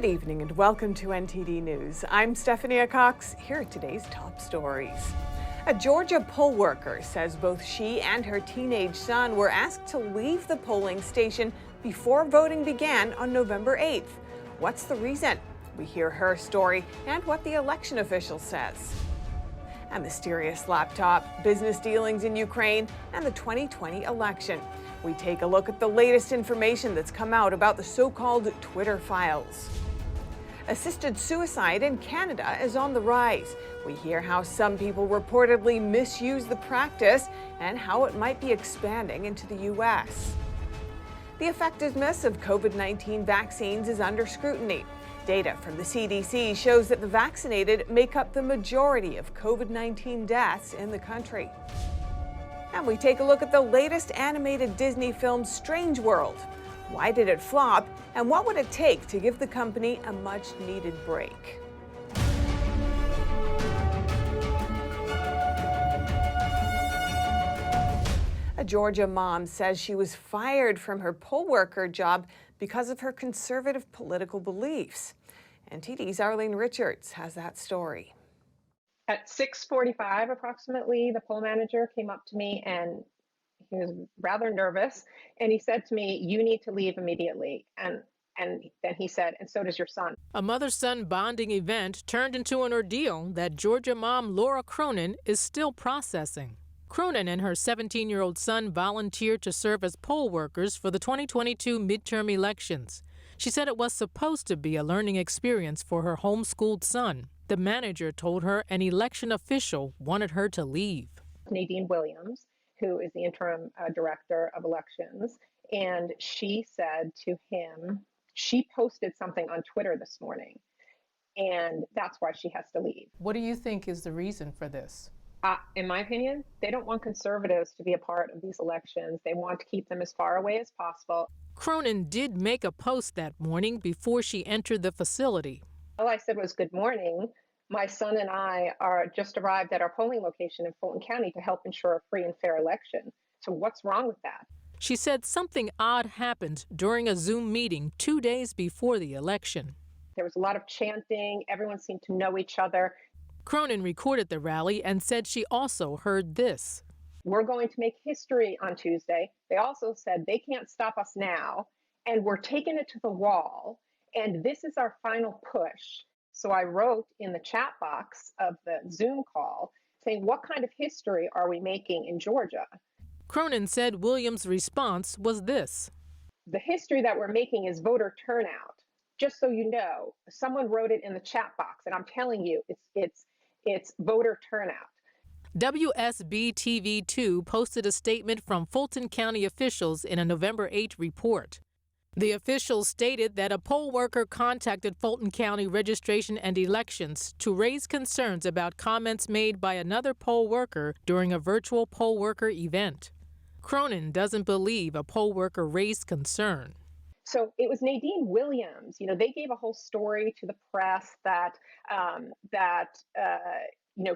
Good evening and welcome to NTD News. I'm Stephanie Cox. Here are today's top stories. A Georgia poll worker says both she and her teenage son were asked to leave the polling station before voting began on November 8th. What's the reason? We hear her story and what the election official says. A mysterious laptop, business dealings in Ukraine, and the 2020 election. We take a look at the latest information that's come out about the so-called Twitter files. Assisted suicide in Canada is on the rise. We hear how some people reportedly misuse the practice and how it might be expanding into the U.S. The effectiveness of COVID-19 vaccines is under scrutiny. Data from the CDC shows that the vaccinated make up the majority of COVID-19 deaths in the country. And we take a look at the latest animated Disney film, Strange World. Why did it flop, and what would it take to give the company a much-needed break? A Georgia mom says she was fired from her poll worker job because of her conservative political beliefs. NTD's Arlene Richards has that story. At 6:45 approximately, the poll manager came up to me and he was rather nervous. And he said to me, "You need to leave immediately." And then he said, "And so does your son." A mother-son bonding event turned into an ordeal that Georgia mom Laura Cronin is still processing. Cronin and her 17-year-old son volunteered to serve as poll workers for the 2022 midterm elections. She said it was supposed to be a learning experience for her homeschooled son. The manager told her an election official wanted her to leave. Nadine Williams, who is the interim director of elections, and she said to him, she posted something on Twitter this morning, and that's why she has to leave. What do you think is the reason for this? In my opinion, they don't want conservatives to be a part of these elections. They want to keep them as far away as possible. Cronin did make a post that morning before she entered the facility. All I said was, "Good morning. My son and I are just arrived at our polling location in Fulton County to help ensure a free and fair election. So what's wrong with that?" She said something odd happened during a Zoom meeting 2 days before the election. There was a lot of chanting. Everyone seemed to know each other. Cronin recorded the rally and said she also heard this. "We're going to make history on Tuesday." They also said they can't stop us now, and we're taking it to the wall, and this is our final push. So I wrote in the chat box of the Zoom call saying, "What kind of history are we making in Georgia?" Cronin said Williams' response was this. "The history that we're making is voter turnout. Just so you know, someone wrote it in the chat box, and I'm telling you, it's voter turnout." WSB-TV2 posted a statement from Fulton County officials in a November 8 report. The officials stated that a poll worker contacted Fulton County Registration and Elections to raise concerns about comments made by another poll worker during a virtual poll worker event. Cronin doesn't believe a poll worker raised concern. So it was Nadine Williams. They gave a whole story to the press that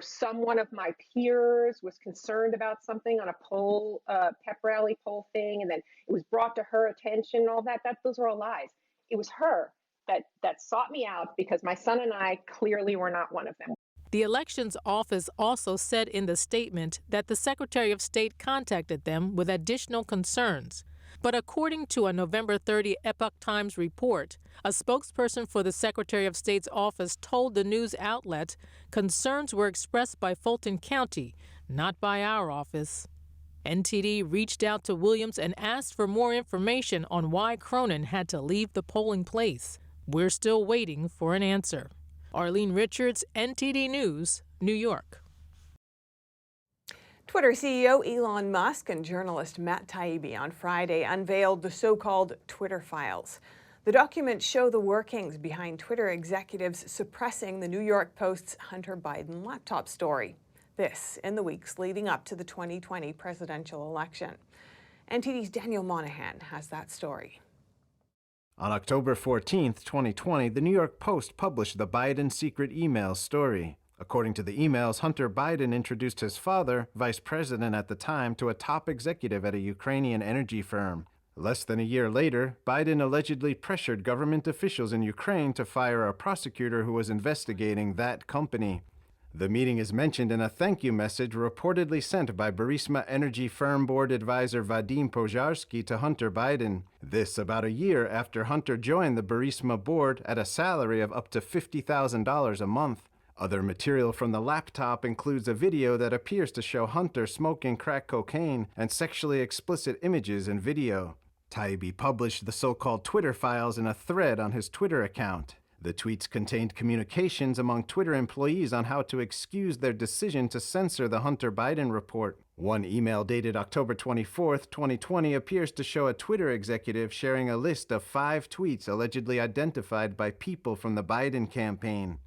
someone of my peers was concerned about something on a poll, pep rally poll thing, and then it was brought to her attention and all that. Those are all lies. It was her that sought me out because my son and I clearly were not one of them. The elections office also said in the statement that the Secretary of State contacted them with additional concerns. But according to a November 30 Epoch Times report, a spokesperson for the Secretary of State's office told the news outlet concerns were expressed by Fulton County, not by our office. NTD reached out to Williams and asked for more information on why Cronin had to leave the polling place. We're still waiting for an answer. Arlene Richards, NTD News, New York. Twitter CEO Elon Musk and journalist Matt Taibbi on Friday unveiled the so-called Twitter files. The documents show the workings behind Twitter executives suppressing the New York Post's Hunter Biden laptop story. This in the weeks leading up to the 2020 presidential election. NTD's Daniel Monahan has that story. On October 14, 2020, the New York Post published the Biden secret email story. According to the emails, Hunter Biden introduced his father, vice president at the time, to a top executive at a Ukrainian energy firm. Less than a year later, Biden allegedly pressured government officials in Ukraine to fire a prosecutor who was investigating that company. The meeting is mentioned in a thank you message reportedly sent by Burisma Energy Firm Board advisor Vadim Požarsky to Hunter Biden. This about a year after Hunter joined the Burisma board at a salary of up to $50,000 a month. Other material from the laptop includes a video that appears to show Hunter smoking crack cocaine and sexually explicit images and video. Taibbi published the so-called Twitter files in a thread on his Twitter account. The tweets contained communications among Twitter employees on how to excuse their decision to censor the Hunter Biden report. One email dated October 24, 2020 appears to show a Twitter executive sharing a list of 5 tweets allegedly identified by people from the Biden campaign.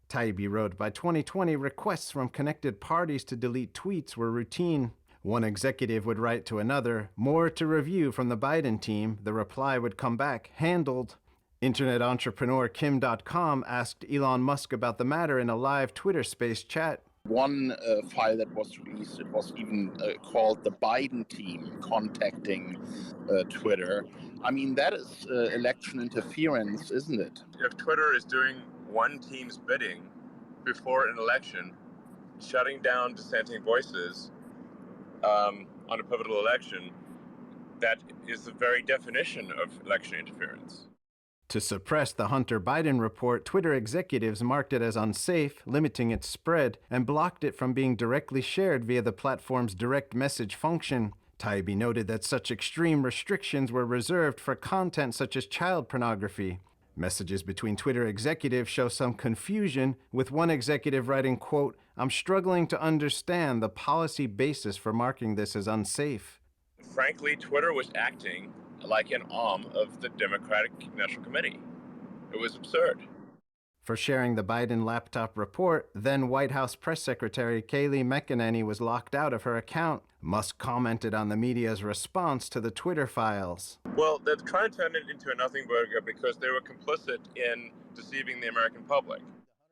Taibbi wrote, by 2020, requests from connected parties to delete tweets were routine. One executive would write to another, more to review from the Biden team. The reply would come back, handled. Internet entrepreneur Kim.com asked Elon Musk about the matter in a live Twitter Space chat. One file that was released, it was even called the Biden team contacting Twitter. I mean, that is election interference, isn't it? If Twitter is doing one team's bidding before an election, shutting down dissenting voices on a pivotal election, that is the very definition of election interference. To suppress the Hunter Biden report, Twitter executives marked it as unsafe, limiting its spread, and blocked it from being directly shared via the platform's direct message function. Taibbi noted that such extreme restrictions were reserved for content such as child pornography. Messages between Twitter executives show some confusion, with one executive writing, quote, "I'm struggling to understand the policy basis for marking this as unsafe." Frankly, Twitter was acting like an arm of the Democratic National Committee. It was absurd. For sharing the Biden laptop report, then White House Press Secretary Kayleigh McEnany was locked out of her account. Musk commented on the media's response to the Twitter files. Well, they're trying to turn it into a nothing burger because they were complicit in deceiving the American public.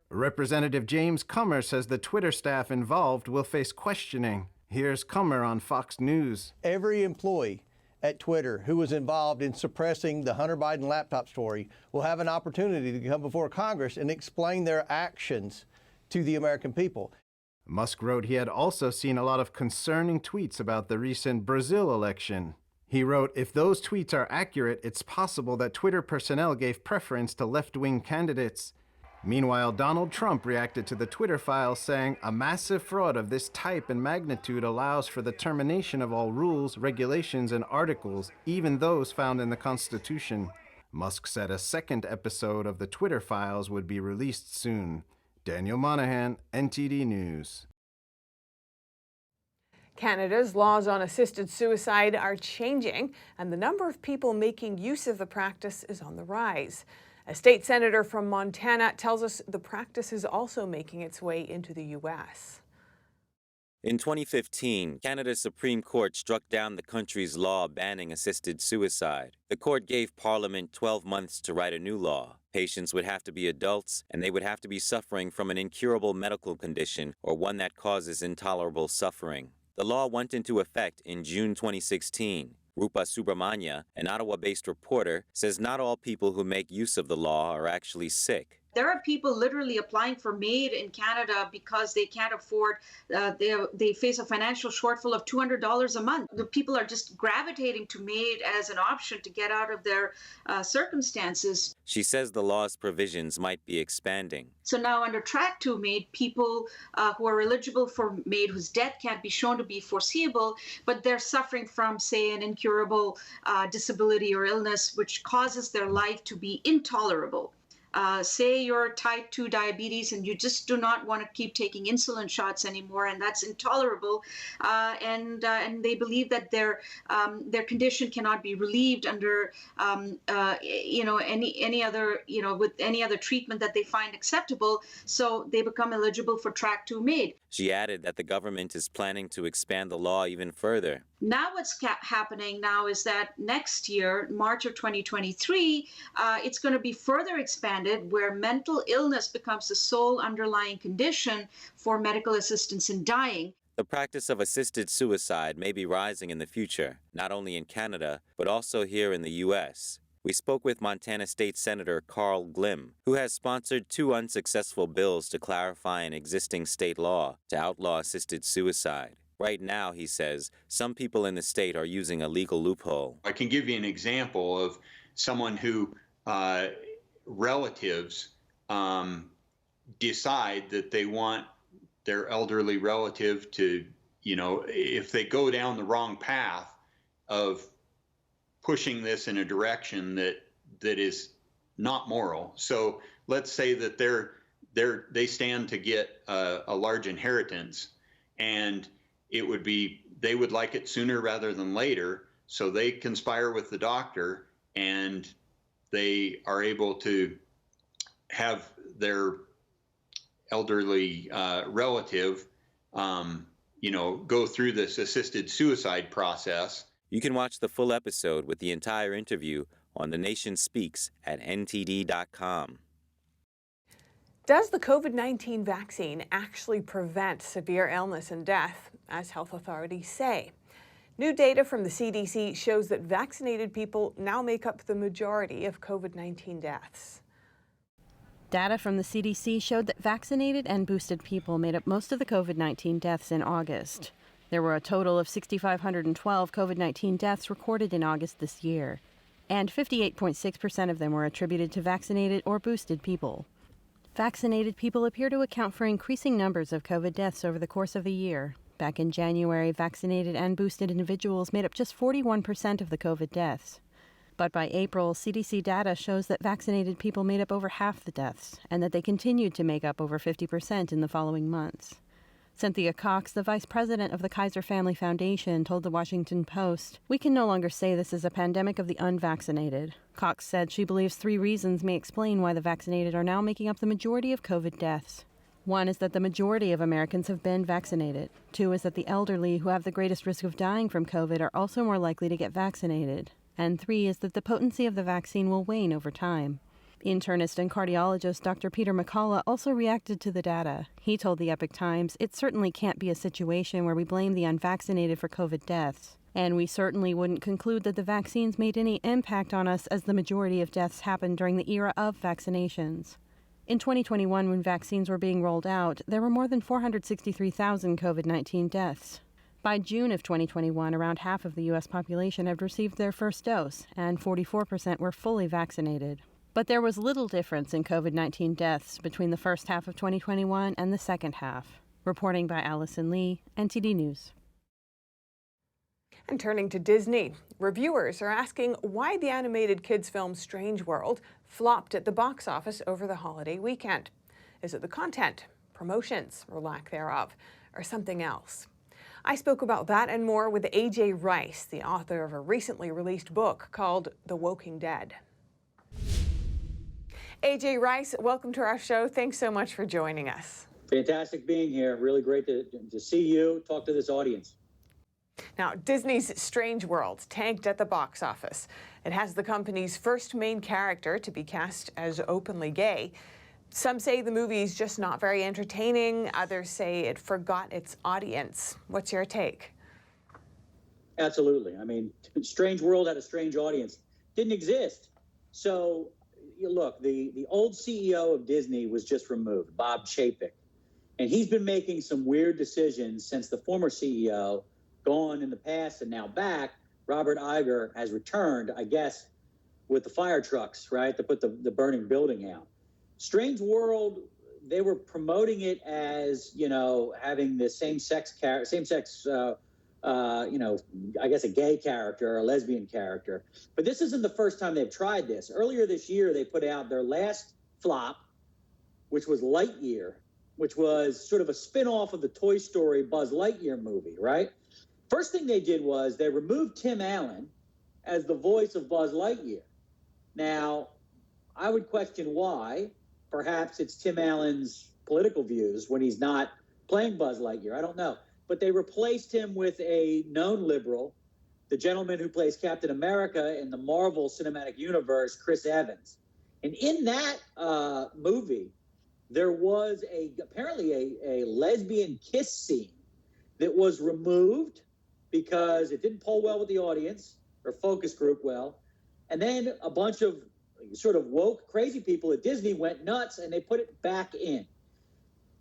Representative James Comer says the Twitter staff involved will face questioning. Here's Comer on Fox News. Every employee at Twitter who was involved in suppressing the Hunter Biden laptop story will have an opportunity to come before Congress and explain their actions to the American people. Musk wrote he had also seen a lot of concerning tweets about the recent Brazil election. He wrote, if those tweets are accurate, it's possible that Twitter personnel gave preference to left-wing candidates. Meanwhile, Donald Trump reacted to the Twitter files, saying, a massive fraud of this type and magnitude allows for the termination of all rules, regulations, and articles, even those found in the Constitution. Musk said a second episode of the Twitter files would be released soon. Daniel Monahan, NTD News. Canada's laws on assisted suicide are changing, and the number of people making use of the practice is on the rise. A state senator from Montana tells us the practice is also making its way into the U.S. In 2015, Canada's Supreme Court struck down the country's law banning assisted suicide. The court gave Parliament 12 months to write a new law. Patients would have to be adults, and they would have to be suffering from an incurable medical condition or one that causes intolerable suffering. The law went into effect in June 2016. Rupa Subramanya, an Ottawa-based reporter, says not all people who make use of the law are actually sick. There are people literally applying for MAID in Canada because they can't afford, they face a financial shortfall of $200 a month. The people are just gravitating to MAID as an option to get out of their circumstances. She says the law's provisions might be expanding. So now under Track 2 MAID, people who are eligible for MAID whose death can't be shown to be foreseeable, but they're suffering from, say, an incurable disability or illness which causes their life to be intolerable. Say you're type 2 diabetes and you just do not want to keep taking insulin shots anymore, and that's intolerable. And they believe that their condition cannot be relieved under any other with any other treatment that they find acceptable. So they become eligible for Track 2 MAID. She added that the government is planning to expand the law even further. Now what's happening now is that next year, March of 2023, it's going to be further expanded where mental illness becomes the sole underlying condition for medical assistance in dying. The practice of assisted suicide may be rising in the future, not only in Canada, but also here in the U.S. We spoke with Montana State Senator Carl Glimm, who has sponsored 2 unsuccessful bills to clarify an existing state law to outlaw assisted suicide. Right now, he says, some people in the state are using a legal loophole. I can give you an example of someone who relatives decide that they want their elderly relative to, if they go down the wrong path of pushing this in a direction that is not moral. So let's say that they stand to get a large inheritance, and they would like it sooner rather than later. So they conspire with the doctor, and they are able to have their elderly relative, go through this assisted suicide process. You can watch the full episode with the entire interview on The Nation Speaks at ntd.com. Does the COVID-19 vaccine actually prevent severe illness and death, as health authorities say? New data from the CDC shows that vaccinated people now make up the majority of COVID-19 deaths. Data from the CDC showed that vaccinated and boosted people made up most of the COVID-19 deaths in August. There were a total of 6,512 COVID-19 deaths recorded in August this year, and 58.6% of them were attributed to vaccinated or boosted people. Vaccinated people appear to account for increasing numbers of COVID deaths over the course of the year. Back in January, vaccinated and boosted individuals made up just 41% of the COVID deaths. But by April, CDC data shows that vaccinated people made up over half the deaths, and that they continued to make up over 50% in the following months. Cynthia Cox, the vice president of the Kaiser Family Foundation, told the Washington Post, "We can no longer say this is a pandemic of the unvaccinated." Cox said she believes 3 reasons may explain why the vaccinated are now making up the majority of COVID deaths. 1 is that the majority of Americans have been vaccinated. 2 is that the elderly, who have the greatest risk of dying from COVID, are also more likely to get vaccinated. And 3 is that the potency of the vaccine will wane over time. Internist and cardiologist Dr. Peter McCullough also reacted to the data. He told the Epoch Times, "It certainly can't be a situation where we blame the unvaccinated for COVID deaths. And we certainly wouldn't conclude that the vaccines made any impact on us, as the majority of deaths happened during the era of vaccinations." In 2021, when vaccines were being rolled out, there were more than 463,000 COVID-19 deaths. By June of 2021, around half of the U.S. population had received their first dose, and 44% were fully vaccinated. But there was little difference in COVID-19 deaths between the first half of 2021 and the second half. Reporting by Allison Lee, NTD News. And turning to Disney, reviewers are asking why the animated kids film Strange World flopped at the box office over the holiday weekend. Is it the content, promotions, or lack thereof, or something else? I spoke about that and more with AJ Rice, the author of a recently released book called The Woking Dead. AJ Rice, welcome to our show. Thanks so much for joining us. Fantastic being here. Really great to see you, talk to this audience. Now, Disney's Strange World tanked at the box office. It has the company's first main character to be cast as openly gay. Some say the movie's just not very entertaining. Others say it forgot its audience. What's your take? Absolutely. I mean, Strange World had a strange audience. Didn't exist. So, look, the old CEO of Disney was just removed, Bob Chapek. And he's been making some weird decisions since the former CEO, gone in the past and now back, Robert Iger, has returned, I guess, with the fire trucks, right, to put the burning building out. Strange World, they were promoting it as, having the same-sex, I guess a gay character or a lesbian character. But this isn't the first time they've tried this. Earlier this year, they put out their last flop, which was Lightyear, which was sort of a spin-off of the Toy Story Buzz Lightyear movie, right? First thing they did was they removed Tim Allen as the voice of Buzz Lightyear. Now, I would question why. Perhaps it's Tim Allen's political views when he's not playing Buzz Lightyear. I don't know. But they replaced him with a known liberal, the gentleman who plays Captain America in the Marvel Cinematic Universe, Chris Evans. And in that movie, there was apparently a lesbian kiss scene that was removed because it didn't poll well with the audience or focus group well. And then a bunch of sort of woke, crazy people at Disney went nuts and they put it back in.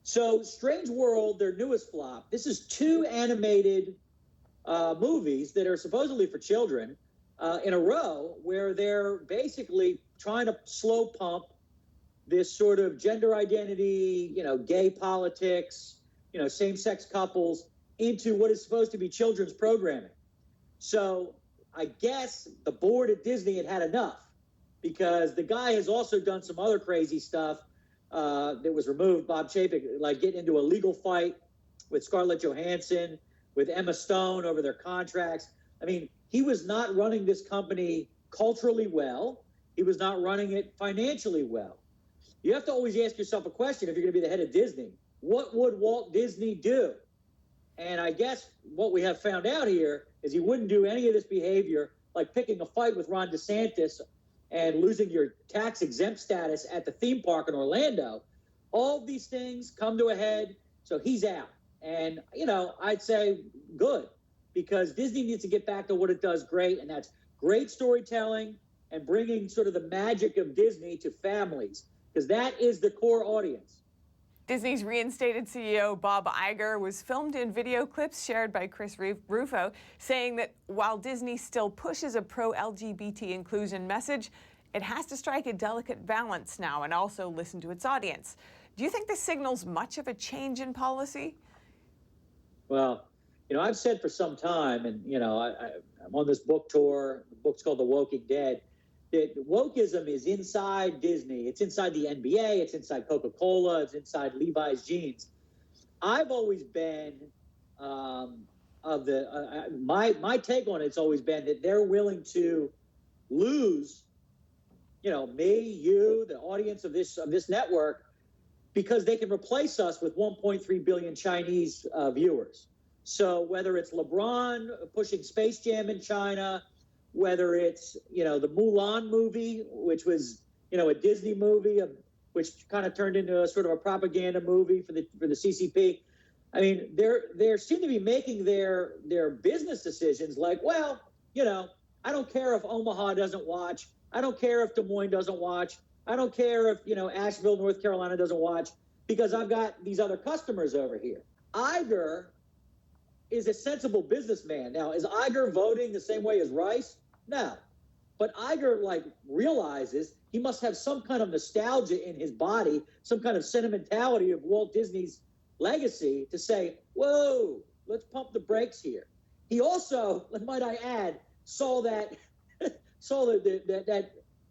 So Strange World, their newest flop, this is 2 animated movies that are supposedly for children in a row where they're basically trying to slow pump this sort of gender identity, gay politics, same-sex couples into what is supposed to be children's programming. So I guess the board at Disney had enough, because the guy has also done some other crazy stuff that was removed, Bob Chapek, like getting into a legal fight with Scarlett Johansson, with Emma Stone over their contracts. I mean, he was not running this company culturally well. He was not running it financially well. You have to always ask yourself a question if you're going to be the head of Disney. What would Walt Disney do? And I guess what we have found out here is he wouldn't do any of this behavior, like picking a fight with Ron DeSantis and losing your tax-exempt status at the theme park in Orlando. All of these things come to a head, so he's out. And, I'd say good, because Disney needs to get back to what it does great, and that's great storytelling and bringing sort of the magic of Disney to families, because that is the core audience. Disney's reinstated CEO Bob Iger was filmed in video clips shared by Chris Rufo, saying that while Disney still pushes a pro-LGBT inclusion message, it has to strike a delicate balance now and also listen to its audience. Do you think this signals much of a change in policy? Well, I've said for some time, and, I'm on this book tour, the book's called The Woking Dead, that wokeism is inside Disney. It's inside the NBA. It's inside Coca-Cola. It's inside Levi's jeans. I've always been my take on it's always been that they're willing to lose, me, you, the audience of this network, because they can replace us with 1.3 billion Chinese viewers. So whether it's LeBron pushing Space Jam in China, whether it's, the Mulan movie, which was, a Disney movie, which kind of turned into a sort of a propaganda movie for the CCP. I mean, they seem to be making their business decisions like, well, I don't care if Omaha doesn't watch. I don't care if Des Moines doesn't watch. I don't care if, Asheville, North Carolina doesn't watch, because I've got these other customers over here. Iger is a sensible businessman. Now, is Iger voting the same way as Rice? No. But Iger, realizes he must have some kind of nostalgia in his body, some kind of sentimentality of Walt Disney's legacy to say, whoa, let's pump the brakes here. He also, might I add, saw that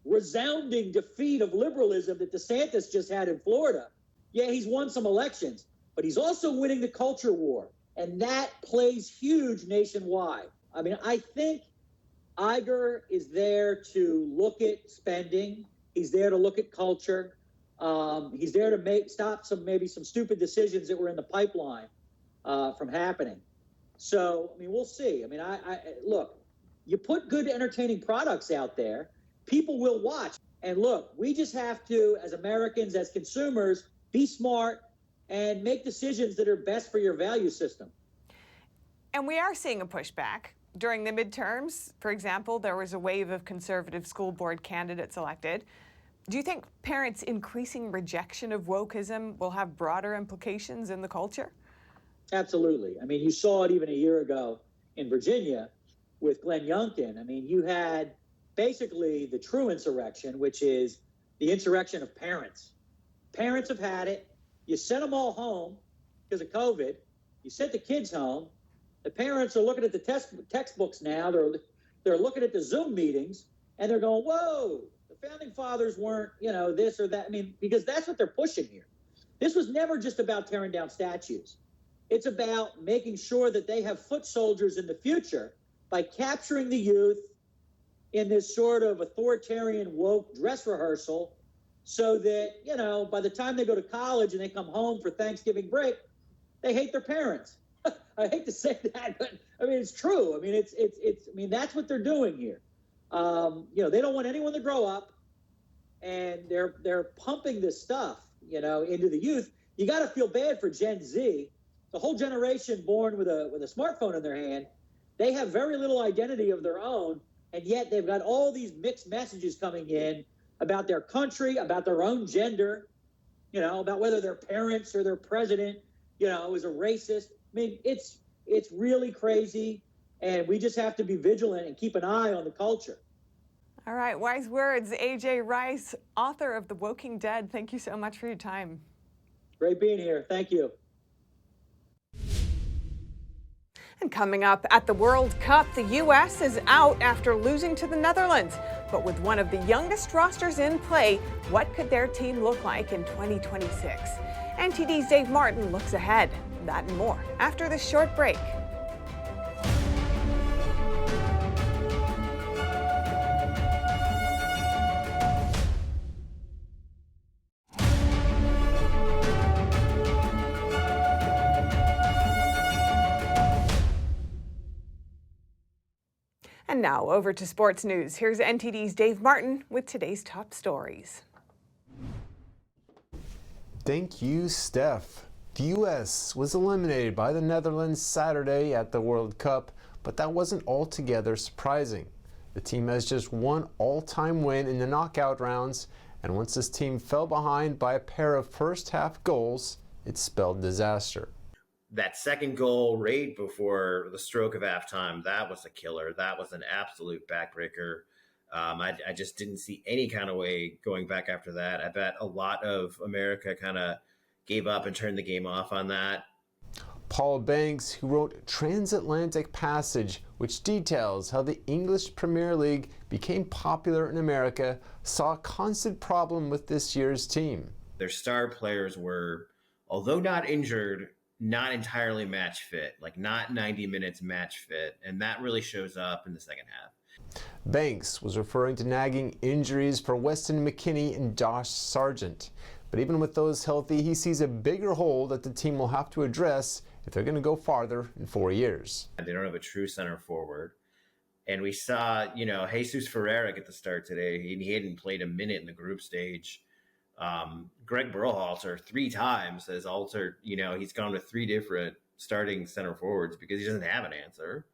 resounding defeat of liberalism that DeSantis just had in Florida. Yeah, he's won some elections, but he's also winning the culture war, and that plays huge nationwide. I mean, I think Iger is there to look at spending. He's there to look at culture. He's there to stop some stupid decisions that were in the pipeline from happening. So, we'll see. I look, you put good entertaining products out there, people will watch. And look, we just have to, as Americans, as consumers, be smart and make decisions that are best for your value system. And we are seeing a pushback. During the midterms, for example, there was a wave of conservative school board candidates elected. Do you think parents' increasing rejection of wokeism will have broader implications in the culture? Absolutely. You saw it even a year ago in Virginia with Glenn Youngkin. You had basically the true insurrection, which is the insurrection of parents. Parents have had it. You sent them all home because of COVID. You sent the kids home. The parents are looking at the textbooks now. They're looking at the Zoom meetings, and they're going, whoa, the founding fathers weren't, this or that. Because that's what they're pushing here. This was never just about tearing down statues. It's about making sure that they have foot soldiers in the future by capturing the youth in this sort of authoritarian woke dress rehearsal, so that, by the time they go to college and they come home for Thanksgiving break, they hate their parents. I hate to say that, but it's true. That's what they're doing here. They don't want anyone to grow up, and they're pumping this stuff, into the youth. You got to feel bad for Gen Z. the whole generation born with a smartphone in their hand, they have very little identity of their own, and yet they've got all these mixed messages coming in about their country, about their own gender, about whether their parents or their president, is a racist. I mean, it's really crazy, and we just have to be vigilant and keep an eye on the culture. All right, wise words. AJ Rice, author of The Woking Dead. Thank you so much for your time. Great being here. Thank you. And coming up at the World Cup, the U.S. is out after losing to the Netherlands. But with one of the youngest rosters in play, what could their team look like in 2026? NTD's Dave Martin looks ahead. That and more after this short break. And now over to sports news. Here's NTD's Dave Martin with today's top stories. Thank you, Steph. The U.S. was eliminated by the Netherlands Saturday at the World Cup, but that wasn't altogether surprising. The team has just one all-time win in the knockout rounds, and once this team fell behind by a pair of first-half goals, it spelled disaster. That second goal right before the stroke of halftime, that was a killer. That was an absolute backbreaker. I just didn't see any kind of way going back after that. I bet a lot of America kind of gave up and turned the game off on that. Paul Banks, who wrote Transatlantic Passage, which details how the English Premier League became popular in America, saw a constant problem with this year's team. Their star players were, although not injured, not entirely match fit, like not 90 minutes match fit, and that really shows up in the second half. Banks was referring to nagging injuries for Weston McKennie and Josh Sargent. But even with those healthy, he sees a bigger hole that the team will have to address if they're going to go farther in 4 years. They don't have a true center forward. And we saw, Jesus Ferreira get the start today. He hadn't played a minute in the group stage. Greg Berhalter 3 times has altered, he's gone with 3 different starting center forwards because he doesn't have an answer.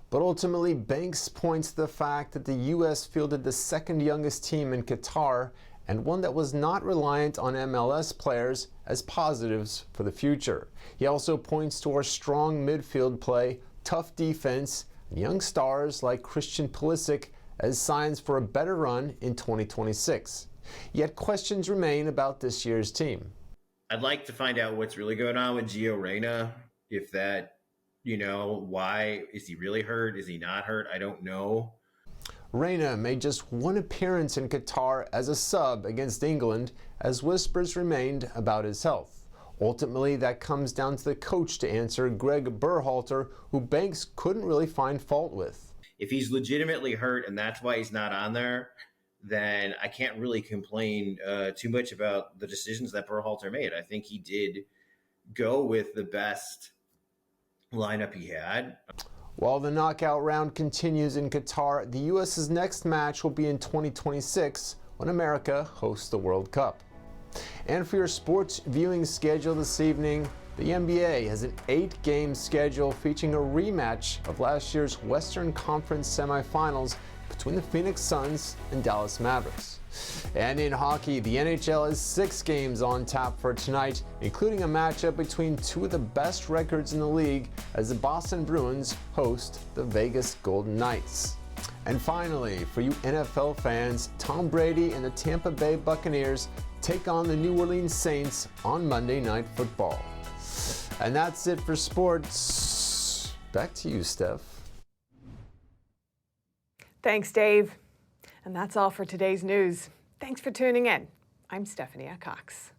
But ultimately, Banks points to the fact that the U.S. fielded the second youngest team in Qatar and one that was not reliant on MLS players as positives for the future. He also points to our strong midfield play, tough defense, and young stars like Christian Pulisic as signs for a better run in 2026. Yet questions remain about this year's team. I'd like to find out what's really going on with Gio Reyna. If that, why? Is he really hurt? Is he not hurt? I don't know. Reyna made just one appearance in Qatar as a sub against England as whispers remained about his health. Ultimately, that comes down to the coach to answer, Greg Berhalter, who Banks couldn't really find fault with. If he's legitimately hurt and that's why he's not on there, then I can't really complain too much about the decisions that Berhalter made. I think he did go with the best lineup he had. While the knockout round continues in Qatar, the U.S.'s next match will be in 2026 when America hosts the World Cup. And for your sports viewing schedule this evening, the NBA has an 8-game schedule featuring a rematch of last year's Western Conference semifinals between the Phoenix Suns and Dallas Mavericks. And in hockey, the NHL has 6 games on tap for tonight, including a matchup between 2 of the best records in the league as the Boston Bruins host the Vegas Golden Knights. And finally, for you NFL fans, Tom Brady and the Tampa Bay Buccaneers take on the New Orleans Saints on Monday Night Football. And that's it for sports. Back to you, Steph. Thanks, Dave. And that's all for today's news. Thanks for tuning in. I'm Stephanie Cox.